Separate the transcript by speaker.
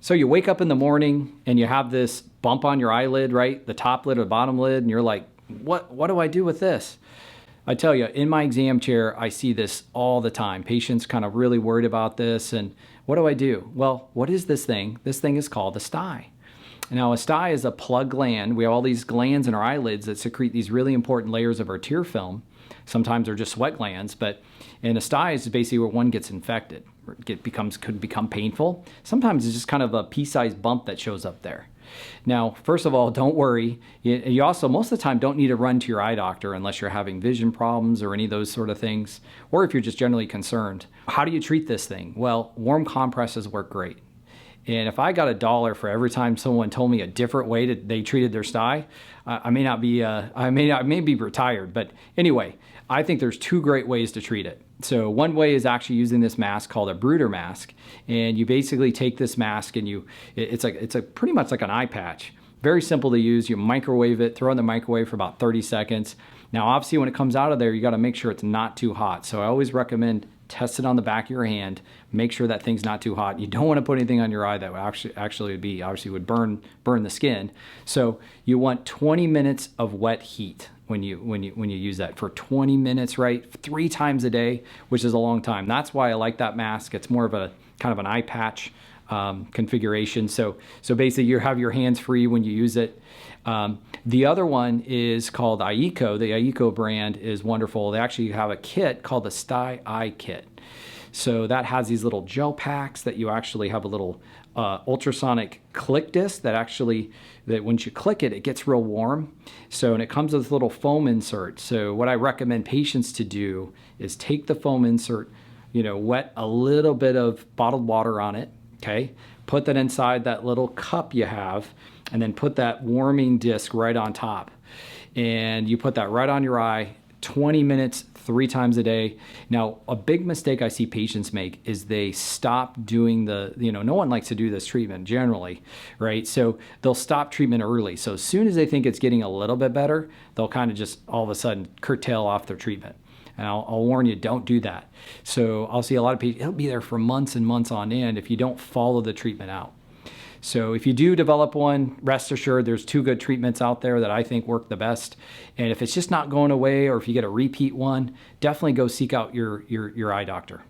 Speaker 1: So you wake up in the morning and you have this bump on your eyelid, right? The top lid or the bottom lid, and you're like, what do I do with this? I tell you, in my exam chair, I see this all the time. Patients kind of really worried about this, and what do I do? Well, what is this thing? This thing is called a stye. Now, a stye is a plug gland. We have all these glands in our eyelids that secrete these really important layers of our tear film. Sometimes they're just sweat glands, but a stye is basically where one gets infected. Could become painful. Sometimes it's just kind of a pea-sized bump that shows up there. Now, first of all, don't worry. You also, most of the time, don't need to run to your eye doctor unless you're having vision problems or any of those sort of things, or if you're just generally concerned. How do you treat this thing? Well, warm compresses work great. And if I got $1 for every time someone told me a different way that they treated their stye, I may be retired. But anyway, I think there's two great ways to treat it. So one way is actually using this mask called a Bruder mask, and you basically take this mask and it's pretty much like an eye patch. Very simple to use. You microwave it, throw it in the microwave for about 30 seconds. Now, obviously, when it comes out of there, you got to make sure it's not too hot. So I always recommend test it on the back of your hand. Make sure that thing's not too hot. You don't want to put anything on your eye that would obviously burn the skin. So you want 20 minutes of wet heat when you use that for 20 minutes, right? 3 times a day, which is a long time. That's why I like that mask. It's more of a kind of an eye patch configuration. So basically you have your hands free when you use it. The other one is called Eyeeco. The Eyeeco brand is wonderful. They actually have a kit called the Stye Eye Kit. So that has these little gel packs that you actually have a little ultrasonic click disc that once you click it, it gets real warm. So, and it comes with a little foam insert. So what I recommend patients to do is take the foam insert, wet a little bit of bottled water on it, okay? Put that inside that little cup you have, and then put that warming disc right on top. And you put that right on your eye, 20 minutes, 3 times a day. Now, a big mistake I see patients make is they stop doing no one likes to do this treatment generally, right? So they'll stop treatment early. So as soon as they think it's getting a little bit better, they'll kind of just all of a sudden curtail off their treatment. And I'll warn you, don't do that. So I'll see a lot of people, it'll be there for months and months on end if you don't follow the treatment out. So if you do develop one, rest assured there's 2 good treatments out there that I think work the best. And if it's just not going away, or if you get a repeat one, definitely go seek out your eye doctor.